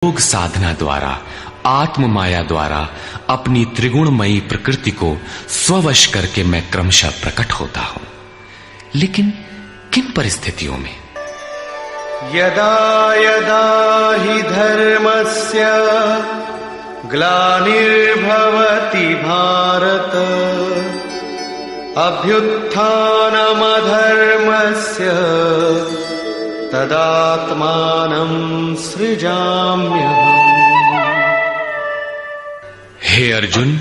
योग साधना द्वारा, आत्म माया द्वारा अपनी त्रिगुणमयी प्रकृति को स्ववश करके मैं क्रमशः प्रकट होता हूं। लेकिन किन परिस्थितियों में? यदा यदा हि धर्मस्य ग्लानिर्भवति भारत अभ्युत्थानमधर्मस्य तदात्मानं सृजाम्यहम्। हे अर्जुन,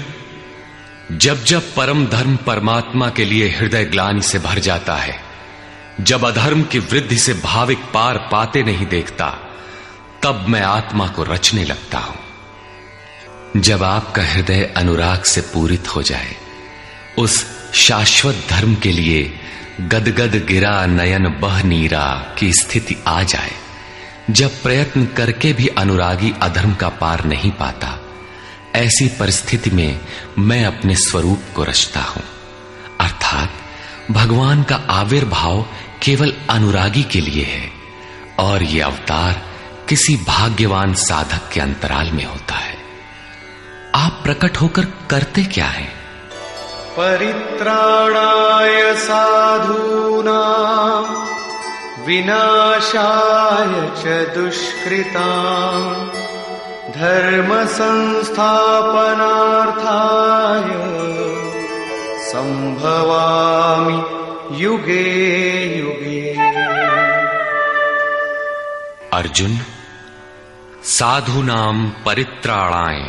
जब जब परम धर्म परमात्मा के लिए हृदय ग्लानि से भर जाता है, जब अधर्म की वृद्धि से भाविक पार पाते नहीं देखता, तब मैं आत्मा को रचने लगता हूं। जब आपका हृदय अनुराग से पूरित हो जाए, उस शाश्वत धर्म के लिए गदगद गिरा नयन बह नीरा की स्थिति आ जाए, जब प्रयत्न करके भी अनुरागी अधर्म का पार नहीं पाता, ऐसी परिस्थिति में मैं अपने स्वरूप को रचता हूं। अर्थात भगवान का आविर्भाव केवल अनुरागी के लिए है और यह अवतार किसी भाग्यवान साधक के अंतराल में होता है। आप प्रकट होकर करते क्या हैं? परित्राणाय साधूनां विनाशाय च दुष्कृतां धर्म संस्थापनार्थाय संभवामि युगे युगे। अर्जुन, साधूनां परित्राणाय,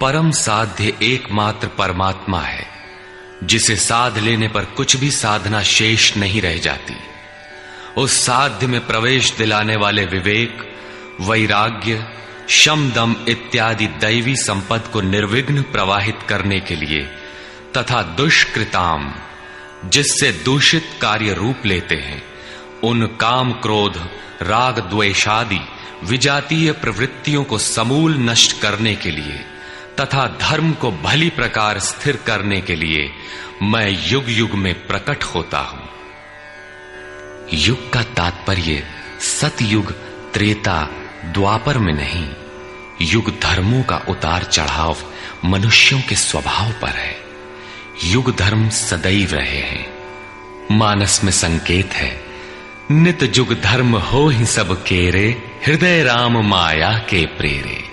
परम साध्य एकमात्र परमात्मा है, जिसे साध लेने पर कुछ भी साधना शेष नहीं रह जाती। उस साध्य में प्रवेश दिलाने वाले विवेक, वैराग्य, शम दम इत्यादि दैवी संपद को निर्विघ्न प्रवाहित करने के लिए तथा दुष्कृताम, जिससे दूषित कार्य रूप लेते हैं, उन काम क्रोध राग द्वेषादि विजातीय प्रवृत्तियों को समूल नष्ट करने के लिए तथा धर्म को भली प्रकार स्थिर करने के लिए मैं युग युग में प्रकट होता हूं। युग का तात्पर्य सतयुग, त्रेता, द्वापर में नहीं। युग धर्मों का उतार चढ़ाव मनुष्यों के स्वभाव पर है। युग धर्म सदैव रहे हैं। मानस में संकेत है, नित जुग धर्म हो ही सब केरे, हृदय राम माया के प्रेरे।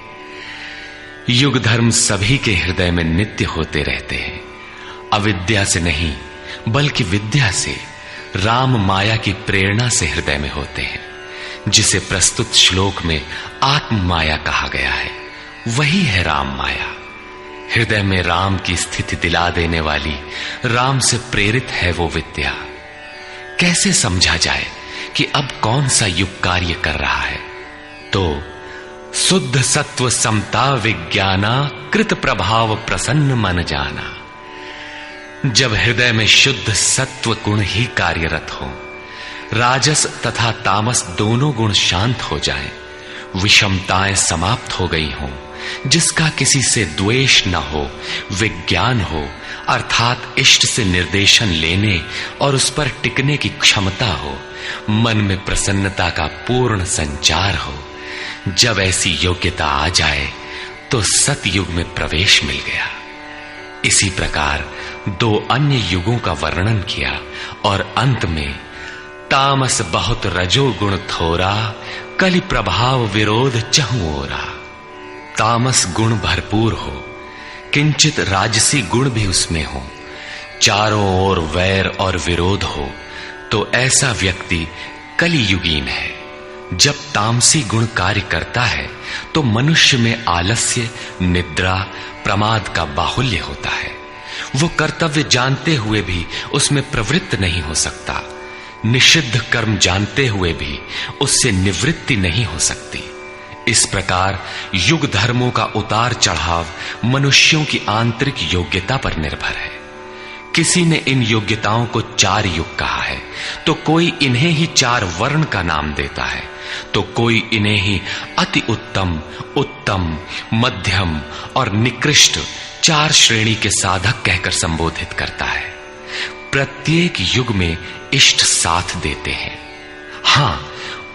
युग धर्म सभी के हृदय में नित्य होते रहते हैं। अविद्या से नहीं बल्कि विद्या से, राम माया की प्रेरणा से हृदय में होते हैं, जिसे प्रस्तुत श्लोक में आत्म माया कहा गया है। वही है राम माया। हृदय में राम की स्थिति दिला देने वाली, राम से प्रेरित है वो विद्या। कैसे समझा जाए कि अब कौन सा युग कार्य कर रहा है? तो शुद्ध सत्व समता विज्ञाना, कृत प्रभाव प्रसन्न मन जाना। जब हृदय में शुद्ध सत्व गुण ही कार्यरत हो, राजस तथा तामस दोनों गुण शांत हो जाएं, विषमताएं समाप्त हो गई हों, जिसका किसी से द्वेष न हो, विज्ञान हो, अर्थात इष्ट से निर्देशन लेने और उस पर टिकने की क्षमता हो, मन में प्रसन्नता का पूर्ण संचार हो, जब ऐसी योग्यता आ जाए तो सतयुग में प्रवेश मिल गया। इसी प्रकार दो अन्य युगों का वर्णन किया और अंत में तामस बहुत रजो गुण थोरा, कलि प्रभाव विरोध चहुं ओरा। तामस गुण भरपूर हो, किंचित राजसी गुण भी उसमें हो, चारों ओर वैर और विरोध हो, तो ऐसा व्यक्ति कलियुगीन है। जब तामसी गुण कार्य करता है तो मनुष्य में आलस्य, निद्रा, प्रमाद का बाहुल्य होता है। वो कर्तव्य जानते हुए भी उसमें प्रवृत्त नहीं हो सकता, निषिद्ध कर्म जानते हुए भी उससे निवृत्ति नहीं हो सकती। इस प्रकार युग धर्मों का उतार चढ़ाव मनुष्यों की आंतरिक योग्यता पर निर्भर है। किसी ने इन योग्यताओं को 4 युग कहा है, तो कोई इन्हें ही 4 वर्ण का नाम देता है, तो कोई इन्हें ही अति उत्तम, उत्तम, मध्यम और निकृष्ट 4 श्रेणी के साधक कहकर संबोधित करता है। प्रत्येक युग में इष्ट साथ देते हैं। हां,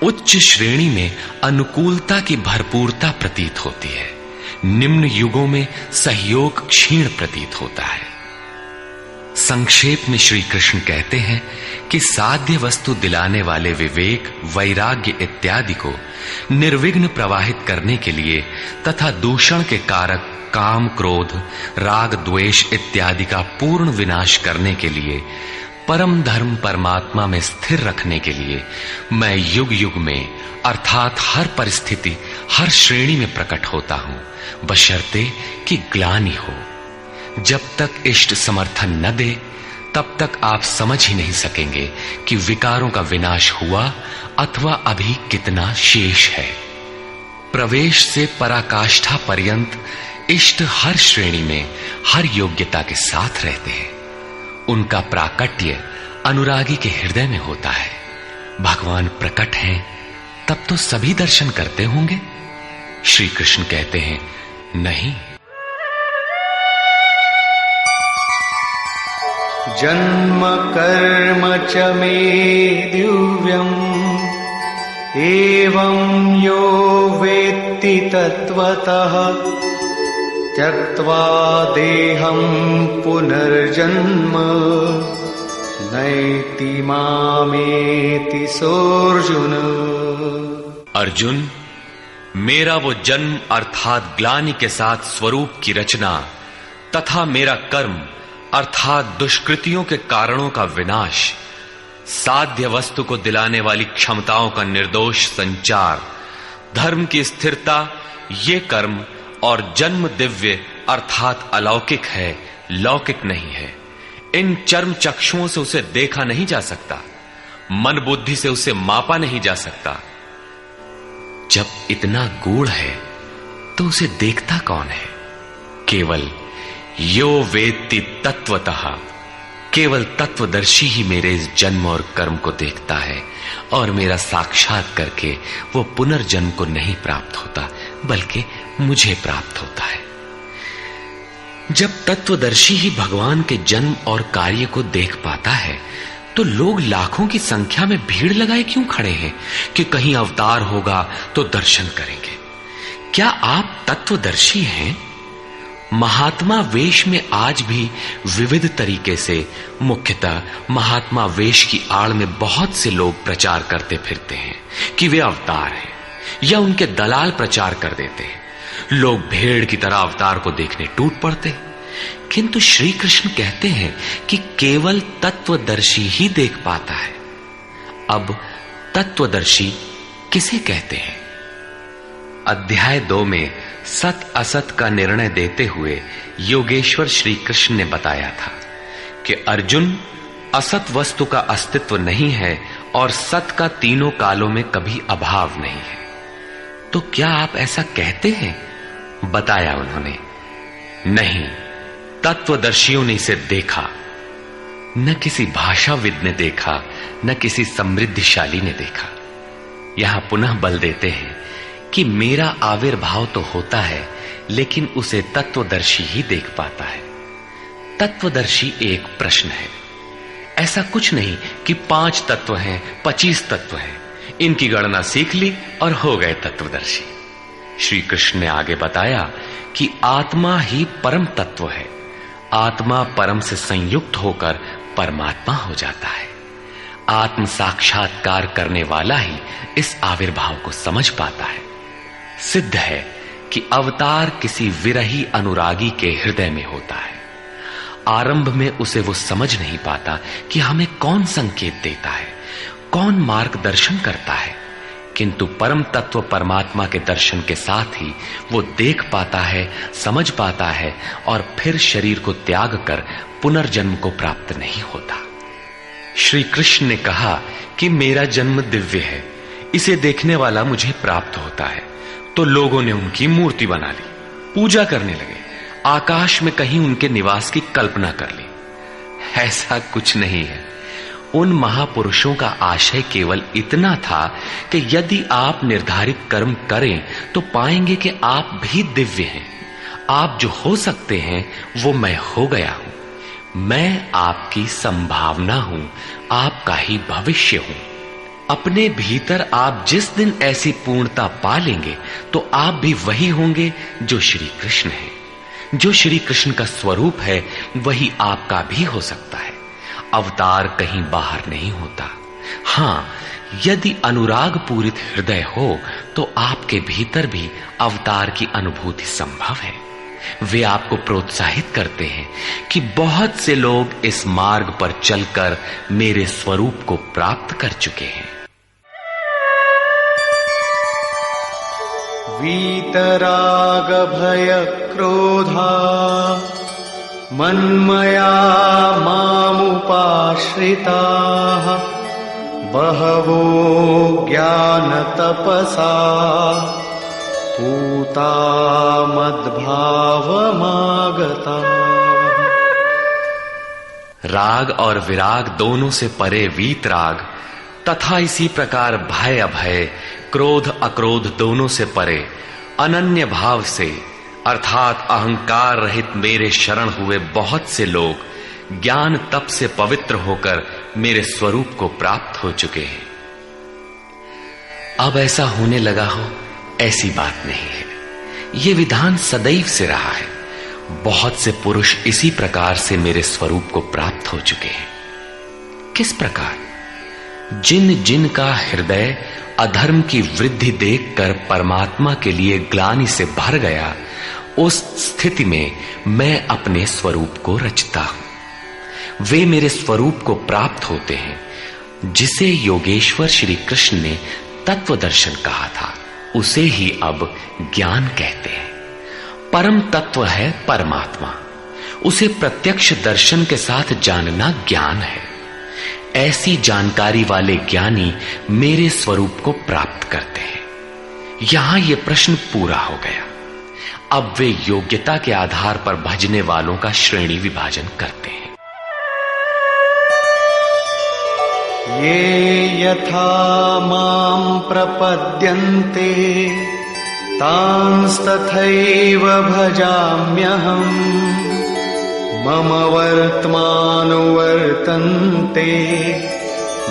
उच्च श्रेणी में अनुकूलता की भरपूरता प्रतीत होती है, निम्न युगों में सहयोग क्षीण प्रतीत होता है। संक्षेप में श्री कृष्ण कहते हैं कि साध्य वस्तु दिलाने वाले विवेक, वैराग्य इत्यादि को निर्विघ्न प्रवाहित करने के लिए तथा दूषण के कारक काम, क्रोध, राग, द्वेष इत्यादि का पूर्ण विनाश करने के लिए, परम धर्म परमात्मा में स्थिर रखने के लिए मैं युग युग में अर्थात हर परिस्थिति, हर श्रेणी में प्रकट होता हूं, बशर्ते कि ग्लानि हो। जब तक इष्ट समर्थन न दे तब तक आप समझ ही नहीं सकेंगे कि विकारों का विनाश हुआ अथवा अभी कितना शेष है। प्रवेश से पराकाष्ठा पर्यंत इष्ट हर श्रेणी में हर योग्यता के साथ रहते हैं। उनका प्राकट्य अनुरागी के हृदय में होता है। भगवान प्रकट हैं तब तो सभी दर्शन करते होंगे। श्री कृष्ण कहते हैं नहीं। जन्म कर्म च मे दिव्यम् एवं यो वेत्ति तत्त्वतः त्यक्त्वा देहं पुनर्जन्म नैति मामेति सोऽर्जुन। अर्जुन, मेरा वो जन्म अर्थात ग्लानि के साथ स्वरूप की रचना तथा मेरा कर्म अर्थात दुष्कृतियों के कारणों का विनाश, साध्य वस्तु को दिलाने वाली क्षमताओं का निर्दोष संचार, धर्म की स्थिरता, ये कर्म और जन्म दिव्य अर्थात अलौकिक है, लौकिक नहीं है। इन चर्म चक्षुओं से उसे देखा नहीं जा सकता, मन बुद्धि से उसे मापा नहीं जा सकता। जब इतना गूढ़ है तो उसे देखता कौन है? केवल यो वेत्ति तत्वतः, केवल तत्वदर्शी ही मेरे इस जन्म और कर्म को देखता है और मेरा साक्षात करके वो पुनर्जन्म को नहीं प्राप्त होता बल्कि मुझे प्राप्त होता है। जब तत्वदर्शी ही भगवान के जन्म और कार्य को देख पाता है तो लोग लाखों की संख्या में भीड़ लगाए क्यों खड़े हैं कि कहीं अवतार होगा तो दर्शन करेंगे? क्या आप तत्वदर्शी हैं? महात्मा वेश में आज भी विविध तरीके से, मुख्यतः महात्मा वेश की आड़ में बहुत से लोग प्रचार करते फिरते हैं कि वे अवतार हैं, या उनके दलाल प्रचार कर देते हैं। लोग भेड़ की तरह अवतार को देखने टूट पड़ते हैं। किंतु श्री कृष्ण कहते हैं कि केवल तत्वदर्शी ही देख पाता है। अब तत्वदर्शी किसे कहते हैं? अध्याय 2 में सत असत का निर्णय देते हुए योगेश्वर श्री कृष्ण ने बताया था कि अर्जुन, असत वस्तु का अस्तित्व नहीं है और सत का तीनों कालों में कभी अभाव नहीं है। तो क्या आप ऐसा कहते हैं? बताया उन्होंने, नहीं, तत्वदर्शियों ने इसे देखा, न किसी भाषाविद ने देखा, न किसी समृद्धिशाली ने देखा। यहां पुनः बल देते हैं कि मेरा आविर्भाव तो होता है लेकिन उसे तत्वदर्शी ही देख पाता है। तत्वदर्शी एक प्रश्न है। ऐसा कुछ नहीं कि 5 तत्व हैं, 25 तत्व हैं, इनकी गणना सीख ली और हो गए तत्वदर्शी। श्री कृष्ण ने आगे बताया कि आत्मा ही परम तत्व है। आत्मा परम से संयुक्त होकर परमात्मा हो जाता है। आत्म साक्षात्कार करने वाला ही इस आविर्भाव को समझ पाता है। सिद्ध है कि अवतार किसी विरही अनुरागी के हृदय में होता है। आरंभ में उसे वो समझ नहीं पाता कि हमें कौन संकेत देता है, कौन मार्गदर्शन करता है, किंतु परम तत्व परमात्मा के दर्शन के साथ ही वो देख पाता है, समझ पाता है और फिर शरीर को त्याग कर पुनर्जन्म को प्राप्त नहीं होता। श्री कृष्ण ने कहा कि मेरा जन्म दिव्य है, इसे देखने वाला मुझे प्राप्त होता है। तो लोगों ने उनकी मूर्ति बना ली, पूजा करने लगे, आकाश में कहीं उनके निवास की कल्पना कर ली। ऐसा कुछ नहीं है। उन महापुरुषों का आशय केवल इतना था कि यदि आप निर्धारित कर्म करें तो पाएंगे कि आप भी दिव्य हैं। आप जो हो सकते हैं वो मैं हो गया हूं। मैं आपकी संभावना हूं, आपका ही भविष्य हूं। अपने भीतर आप जिस दिन ऐसी पूर्णता पा लेंगे तो आप भी वही होंगे जो श्री कृष्ण है। जो श्री कृष्ण का स्वरूप है वही आपका भी हो सकता है। अवतार कहीं बाहर नहीं होता। हां, यदि अनुराग पूरित हृदय हो तो आपके भीतर भी अवतार की अनुभूति संभव है। वे आपको प्रोत्साहित करते हैं कि बहुत से लोग इस मार्ग पर चलकर मेरे स्वरूप को प्राप्त कर चुके हैं। वीतराग भय क्रोधा मन्मया मामुपाश्रिताः बहवो ज्ञान तपसा पूता मद्भावमागता। राग और विराग दोनों से परे वीतराग तथा इसी प्रकार भय अभय, क्रोध अक्रोध दोनों से परे अनन्य भाव से अर्थात अहंकार रहित मेरे शरण हुए बहुत से लोग ज्ञान तप से पवित्र होकर मेरे स्वरूप को प्राप्त हो चुके हैं। अब ऐसा होने लगा हो ऐसी बात नहीं है। यह विधान सदैव से रहा है। बहुत से पुरुष इसी प्रकार से मेरे स्वरूप को प्राप्त हो चुके हैं। किस प्रकार? जिन जिन का हृदय अधर्म की वृद्धि देखकर परमात्मा के लिए ग्लानि से भर गया, उस स्थिति में मैं अपने स्वरूप को रचता हूं। वे मेरे स्वरूप को प्राप्त होते हैं, जिसे योगेश्वर श्री कृष्ण ने तत्व दर्शन कहा था, उसे ही अब ज्ञान कहते हैं। परम तत्व है परमात्मा। उसे प्रत्यक्ष दर्शन के साथ जानना ज्ञान है। ऐसी जानकारी वाले ज्ञानी मेरे स्वरूप को प्राप्त करते हैं। यहां यह प्रश्न पूरा हो गया। अब वे योग्यता के आधार पर भजने वालों का श्रेणी विभाजन करते हैं। ये यथा मां प्रपद्यन्ते तांस्तथैव भजाम्यहम् मम वर्त्मानुवर्तन्ते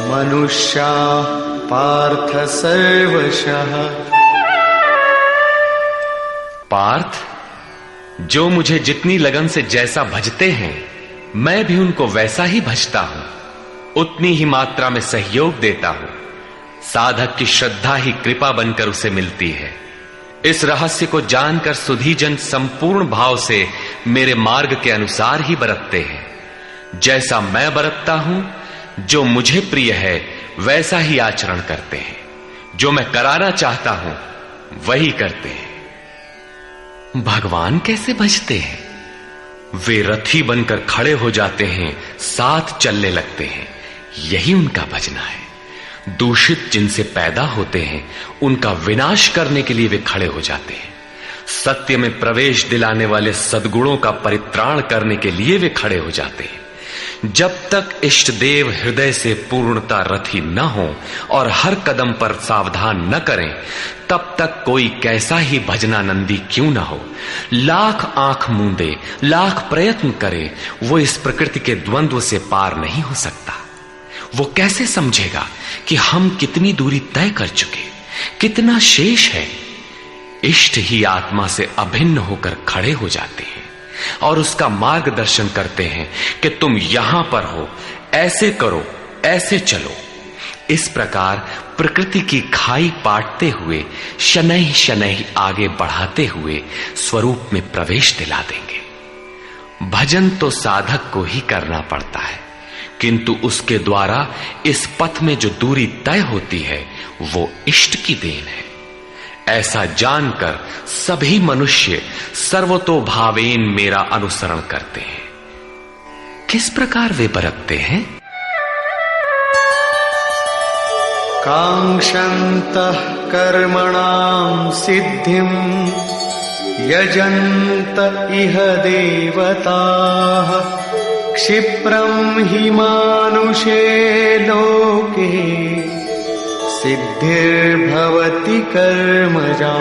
मनुष्याः पार्थ सर्वशः। पार्थ, जो मुझे जितनी लगन से जैसा भजते हैं मैं भी उनको वैसा ही भजता हूं, उतनी ही मात्रा में सहयोग देता हूं। साधक की श्रद्धा ही कृपा बनकर उसे मिलती है। इस रहस्य को जानकर सुधीजन संपूर्ण भाव से मेरे मार्ग के अनुसार ही बरतते हैं। जैसा मैं बरतता हूं, जो मुझे प्रिय है वैसा ही आचरण करते हैं। जो मैं कराना चाहता हूं वही करते हैं। भगवान कैसे भजते हैं? वे रथी बनकर खड़े हो जाते हैं, साथ चलने लगते हैं। यही उनका भजना है। दूषित जिनसे पैदा होते हैं उनका विनाश करने के लिए वे खड़े हो जाते हैं। सत्य में प्रवेश दिलाने वाले सद्गुणों का परित्राण करने के लिए वे खड़े हो जाते हैं। जब तक इष्ट देव हृदय से पूर्णता रथी न हो और हर कदम पर सावधान न करें, तब तक कोई कैसा ही भजनानंदी क्यों न हो, लाख आंख मूंदे, लाख प्रयत्न करे, वो इस प्रकृति के द्वंद्व से पार नहीं हो सकता। वो कैसे समझेगा कि हम कितनी दूरी तय कर चुके, कितना शेष है। इष्ट ही आत्मा से अभिन्न होकर खड़े हो जाते हैं और उसका मार्गदर्शन करते हैं कि तुम यहां पर हो, ऐसे करो, ऐसे चलो। इस प्रकार प्रकृति की खाई पाटते हुए शनैः शनैः आगे बढ़ाते हुए स्वरूप में प्रवेश दिला देंगे। भजन तो साधक को ही करना पड़ता है, किंतु उसके द्वारा इस पथ में जो दूरी तय होती है वो इष्ट की देन है। ऐसा जानकर सभी मनुष्य सर्वतोभावेन मेरा अनुसरण करते हैं। किस प्रकार वे बरतते हैं? कांक्षन्तः कर्मणां सिद्धिं यजन्त इह देवताः क्षिप्रं हि मानुषे लोके सिद्धिर्भवति कर्मजा।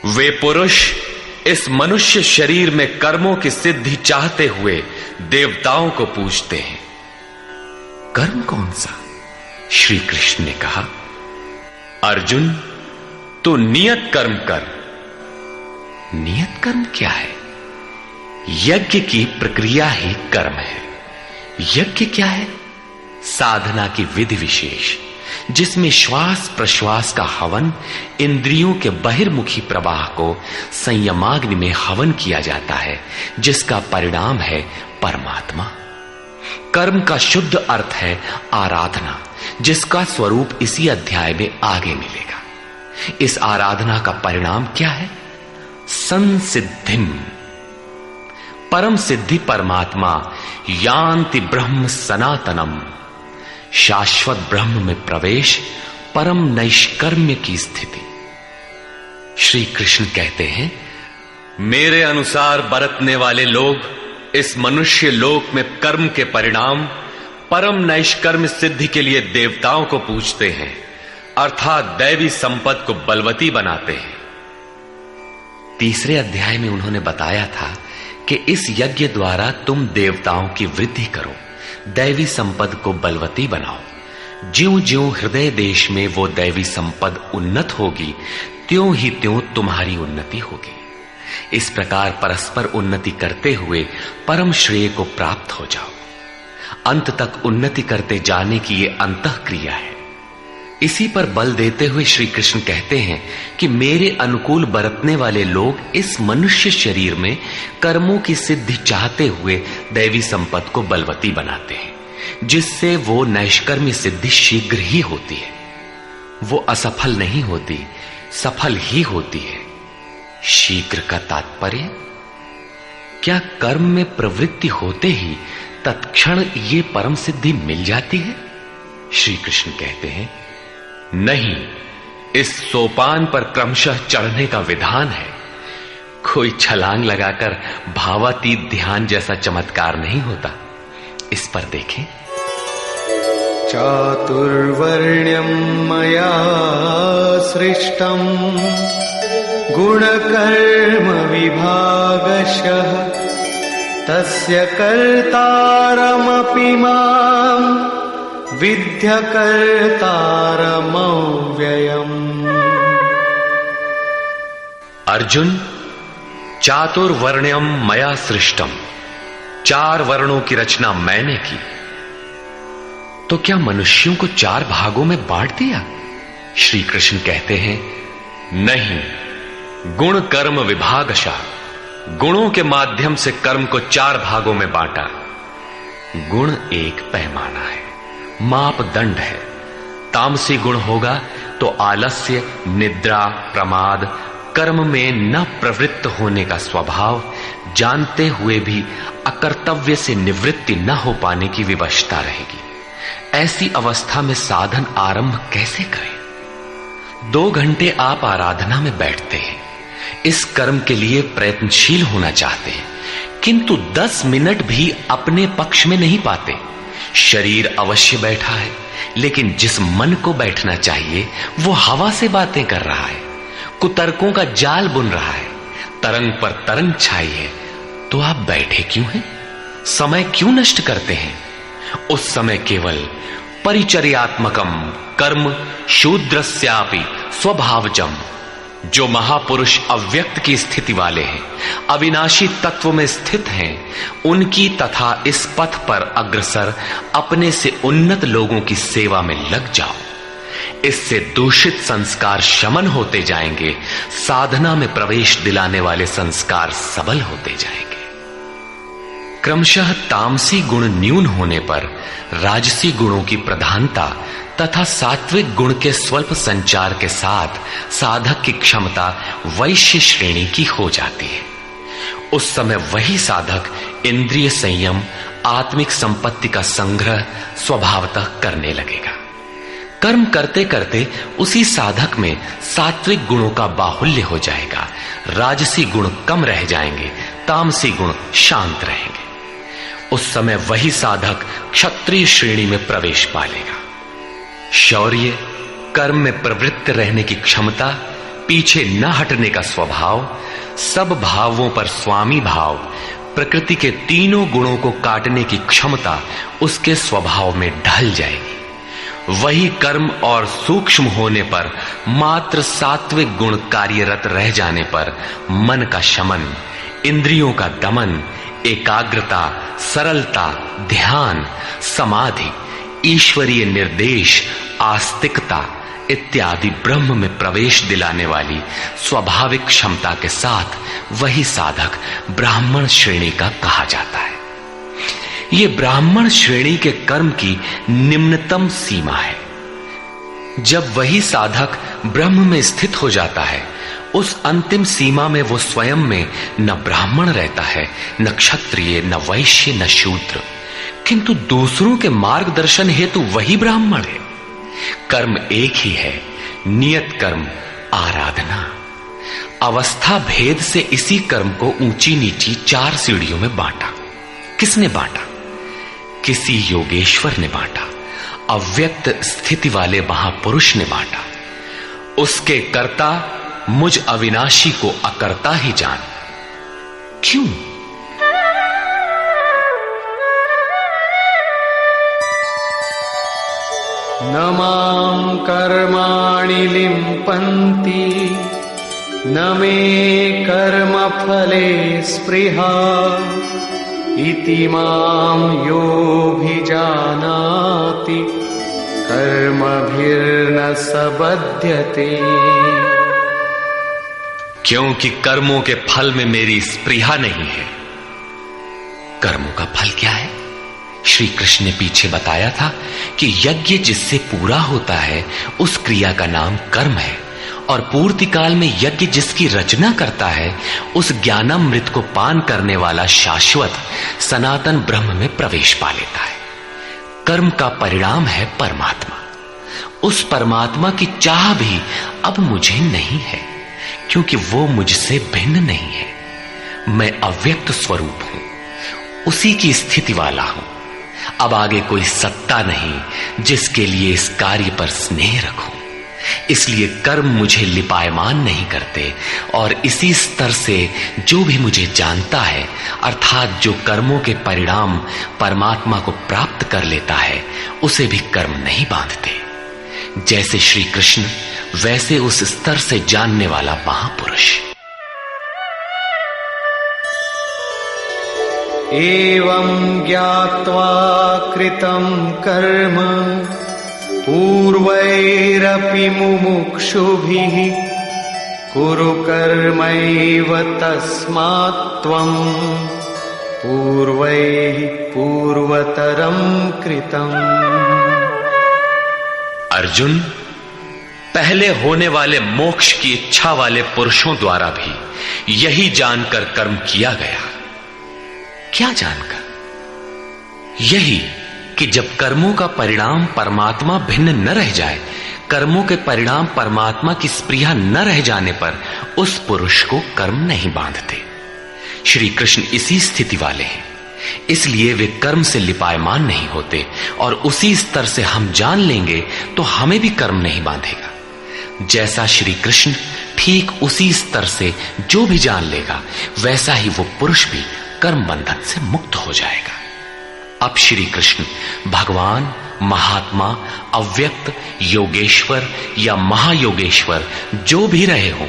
वे पुरुष इस मनुष्य शरीर में कर्मों की सिद्धि चाहते हुए देवताओं को पूजते हैं। कर्म कौन सा? श्री कृष्ण ने कहा, अर्जुन, तू नियत कर्म कर। नियत कर्म क्या है? यज्ञ की प्रक्रिया ही कर्म है। यज्ञ क्या है? साधना की विधि विशेष, जिसमें श्वास प्रश्वास का हवन, इंद्रियों के बहिर्मुखी प्रवाह को संयमाग्नि में हवन किया जाता है, जिसका परिणाम है परमात्मा। कर्म का शुद्ध अर्थ है आराधना, जिसका स्वरूप इसी अध्याय में आगे मिलेगा। इस आराधना का परिणाम क्या है? संसिद्धिम, परम सिद्धि परमात्मा, यान्ति ब्रह्म सनातनम, शाश्वत ब्रह्म में प्रवेश, परम नैष्कर्म्य की स्थिति। श्री कृष्ण कहते हैं, मेरे अनुसार बरतने वाले लोग इस मनुष्य लोक में कर्म के परिणाम परम नैष्कर्म्य सिद्धि के लिए देवताओं को पूजते हैं, अर्थात दैवी संपद को बलवती बनाते हैं। तीसरे अध्याय में उन्होंने बताया था कि इस यज्ञ द्वारा तुम देवताओं की वृद्धि करो, दैवी संपद को बलवती बनाओ। ज्यों ज्यों हृदय देश में वो दैवी संपद उन्नत होगी, त्यों ही त्यों तुम्हारी उन्नति होगी। इस प्रकार परस्पर उन्नति करते हुए परम श्रेय को प्राप्त हो जाओ। अंत तक उन्नति करते जाने की ये अंतः क्रिया है। इसी पर बल देते हुए श्री कृष्ण कहते हैं कि मेरे अनुकूल बरतने वाले लोग इस मनुष्य शरीर में कर्मों की सिद्धि चाहते हुए दैवी संपत्ति को बलवती बनाते हैं, जिससे वो नैष्कर्म्य सिद्धि शीघ्र ही होती है। वो असफल नहीं होती, सफल ही होती है। शीघ्र का तात्पर्य क्या कर्म में प्रवृत्ति होते ही तत्क्षण ये परम सिद्धि मिल जाती है? श्री कृष्ण कहते हैं, नहीं, इस सोपान पर क्रमशः चढ़ने का विधान है। कोई छलांग लगाकर भावातीत ध्यान जैसा चमत्कार नहीं होता। इस पर देखें, चातुर्वर्ण्यं मया सृष्टं गुणकर्म विभागशः तस्य कर्तारमपि मां विद्यकर्तारमव्ययम्। अर्जुन, चातुर्वर्ण्यम मया सृष्टम, 4 वर्णों की रचना मैंने की। तो क्या मनुष्यों को 4 भागों में बांट दिया? श्री कृष्ण कहते हैं, नहीं, गुण कर्म विभागशः, गुणों के माध्यम से कर्म को 4 भागों में बांटा। गुण एक पैमाना है, मापदंड है। तामसी गुण होगा तो आलस्य, निद्रा, प्रमाद, कर्म में न प्रवृत्त होने का स्वभाव, जानते हुए भी अकर्तव्य से निवृत्ति न हो पाने की विवशता रहेगी। ऐसी अवस्था में साधन आरंभ कैसे करें? 2 घंटे आप आराधना में बैठते हैं, इस कर्म के लिए प्रयत्नशील होना चाहते हैं, किंतु 10 मिनट भी अपने पक्ष में नहीं पाते। शरीर अवश्य बैठा है, लेकिन जिस मन को बैठना चाहिए वो हवा से बातें कर रहा है, कुतर्कों का जाल बुन रहा है, तरंग पर तरंग छाई है। तो आप बैठे क्यों हैं? समय क्यों नष्ट करते हैं? उस समय केवल परिचर्यात्मकम कर्म शूद्रस्यापि स्वभावजम, जो महापुरुष अव्यक्त की स्थिति वाले हैं, अविनाशी तत्व में स्थित हैं, उनकी तथा इस पथ पर अग्रसर अपने से उन्नत लोगों की सेवा में लग जाओ। इससे दूषित संस्कार शमन होते जाएंगे, साधना में प्रवेश दिलाने वाले संस्कार सबल होते जाएंगे। क्रमशः तामसी गुण न्यून होने पर राजसी गुणों की प्रधानता तथा सात्विक गुण के स्वल्प संचार के साथ साधक की क्षमता वैश्य श्रेणी की हो जाती है। उस समय वही साधक इंद्रिय संयम, आत्मिक संपत्ति का संग्रह स्वभावतः करने लगेगा। कर्म करते करते उसी साधक में सात्विक गुणों का बाहुल्य हो जाएगा, राजसी गुण कम रह जाएंगे, तामसी गुण शांत रहेंगे। उस समय वही साधक क्षत्रिय श्रेणी में प्रवेश पालेगा। शौर्य, कर्म में प्रवृत्त रहने की क्षमता, पीछे न हटने का स्वभाव, सब भावों पर स्वामी भाव, प्रकृति के तीनों गुणों को काटने की क्षमता उसके स्वभाव में ढल जाएगी। वही कर्म और सूक्ष्म होने पर, मात्र सात्विक गुण कार्यरत रह जाने पर मन का शमन, इंद्रियों का दमन, एकाग्रता, सरलता, ध्यान, समाधि, ईश्वरीय निर्देश, आस्तिकता इत्यादि ब्रह्म में प्रवेश दिलाने वाली स्वाभाविक क्षमता के साथ वही साधक ब्राह्मण श्रेणी का कहा जाता है। ये ब्राह्मण श्रेणी के कर्म की निम्नतम सीमा है। जब वही साधक ब्रह्म में स्थित हो जाता है, उस अंतिम सीमा में वो स्वयं में न ब्राह्मण रहता है, न क्षत्रिय, न वैश्य, न शूद्र, किंतु दूसरों के मार्गदर्शन हेतु वही ब्राह्मण है। कर्म एक ही है, नियत कर्म, आराधना। अवस्था भेद से इसी कर्म को ऊंची नीची 4 सीढ़ियों में बांटा। किसने बांटा? किसी योगेश्वर ने बांटा, अव्यक्त स्थिति वाले महापुरुष ने बांटा। उसके कर्ता मुझ अविनाशी को अकर्ता ही जान। क्यों? न मां कर्माणि लिम्पन्ति न मे कर्मफले स्पृहा इति मां योऽभिजानाति कर्मभिर्न सबध्यते। क्योंकि कर्मों के फल में मेरी स्पृहा नहीं है। कर्मों का फल क्या है? श्री कृष्ण ने पीछे बताया था कि यज्ञ जिससे पूरा होता है उस क्रिया का नाम कर्म है, और पूर्ति काल में यज्ञ जिसकी रचना करता है उस ज्ञानामृत को पान करने वाला शाश्वत सनातन ब्रह्म में प्रवेश पा लेता है। कर्म का परिणाम है परमात्मा। उस परमात्मा की चाह भी अब मुझे नहीं है, क्योंकि वो मुझसे भिन्न नहीं है। मैं अव्यक्त स्वरूप हूं, उसी की स्थिति वाला हूं। अब आगे कोई सत्ता नहीं जिसके लिए इस कार्य पर स्नेह रखूं। इसलिए कर्म मुझे लिपायमान नहीं करते, और इसी स्तर से जो भी मुझे जानता है, अर्थात जो कर्मों के परिणाम परमात्मा को प्राप्त कर लेता है, उसे भी कर्म नहीं बांधते। जैसे श्री कृष्ण, वैसे उस स्तर से जानने वाला महापुरुष। एवं ज्ञात्वा कृतं कर्म पूर्वैरपि मुमुक्षुभिः कुरु कर्मैव तस्मात् त्वं पूर्वैः पूर्वतरं कृतम्। अर्जुन, पहले होने वाले मोक्ष की इच्छा वाले पुरुषों द्वारा भी यही जानकर कर्म किया गया। क्या जानकर? यही कि जब कर्मों का परिणाम परमात्मा भिन्न न रह जाए, कर्मों के परिणाम परमात्मा की स्पृहा न रह जाने पर उस पुरुष को कर्म नहीं बांधते। श्री कृष्ण इसी स्थिति वाले हैं, इसलिए वे कर्म से लिपायमान नहीं होते, और उसी स्तर से हम जान लेंगे तो हमें भी कर्म नहीं बांधेगा। जैसा श्री कृष्ण, ठीक उसी स्तर से जो भी जान लेगा, वैसा ही वो पुरुष भी कर्म बंधन से मुक्त हो जाएगा। अब श्री कृष्ण भगवान, महात्मा, अव्यक्त, योगेश्वर या महायोगेश्वर जो भी रहे हों,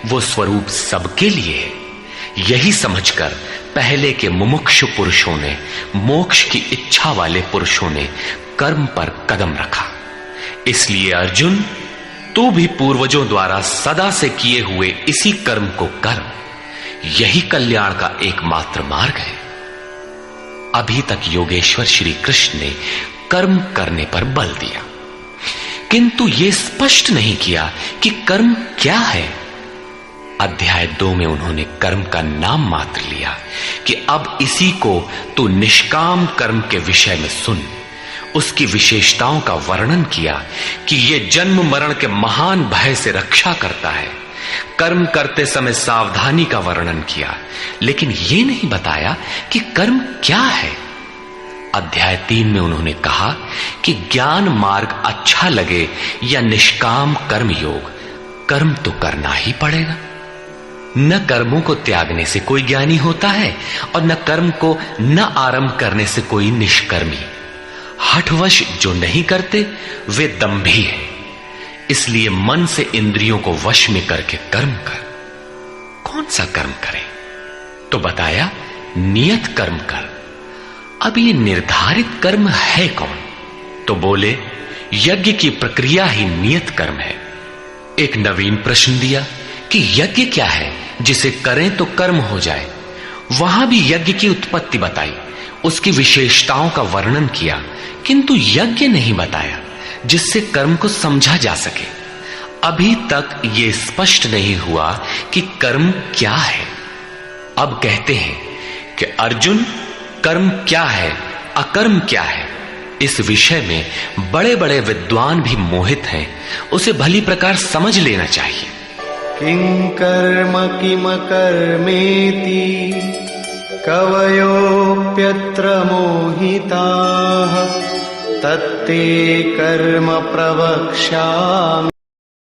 वो स्वरूप सबके लिए है। यही समझकर पहले के मुमुक्षु पुरुषों ने, मोक्ष की इच्छा वाले पुरुषों ने कर्म पर कदम रखा। इसलिए अर्जुन, तू भी पूर्वजों द्वारा सदा से किए हुए इसी कर्म को कर। यही कल्याण का एकमात्र मार्ग है। अभी तक योगेश्वर श्री कृष्ण ने कर्म करने पर बल दिया, किंतु यह स्पष्ट नहीं किया कि कर्म क्या है। अध्याय 2 में उन्होंने कर्म का नाम मात्र लिया कि अब इसी को तू निष्काम कर्म के विषय में सुन। उसकी विशेषताओं का वर्णन किया कि यह जन्म मरण के महान भय से रक्षा करता है। कर्म करते समय सावधानी का वर्णन किया, लेकिन यह नहीं बताया कि कर्म क्या है। अध्याय 3 में उन्होंने कहा कि ज्ञान मार्ग अच्छा लगे या निष्काम कर्म योग, कर्म तो करना ही पड़ेगा। न कर्मों को त्यागने से कोई ज्ञानी होता है और न कर्म को न आरंभ करने से कोई निष्कर्मी। हठवश जो नहीं करते वे दंभी हैं। इसलिए मन से इंद्रियों को वश में करके कर्म कर। कौन सा कर्म करें? तो बताया नियत कर्म कर। अब ये निर्धारित कर्म है कौन? तो बोले यज्ञ की प्रक्रिया ही नियत कर्म है। एक नवीन प्रश्न दिया कि यज्ञ क्या है जिसे करें तो कर्म हो जाए। वहां भी यज्ञ की उत्पत्ति बताई, उसकी विशेषताओं का वर्णन किया, किंतु यज्ञ नहीं बताया जिससे कर्म को समझा जा सके। अभी तक यह स्पष्ट नहीं हुआ कि कर्म क्या है। अब कहते हैं कि अर्जुन, कर्म क्या है, अकर्म क्या है, इस विषय में बड़े बड़े विद्वान भी मोहित हैं। उसे भली प्रकार समझ लेना चाहिए। किं कर्म किम कर्मेति कवयोप्यत्र मोहिताः तत्ते कर्म प्रवक्ष्यामि।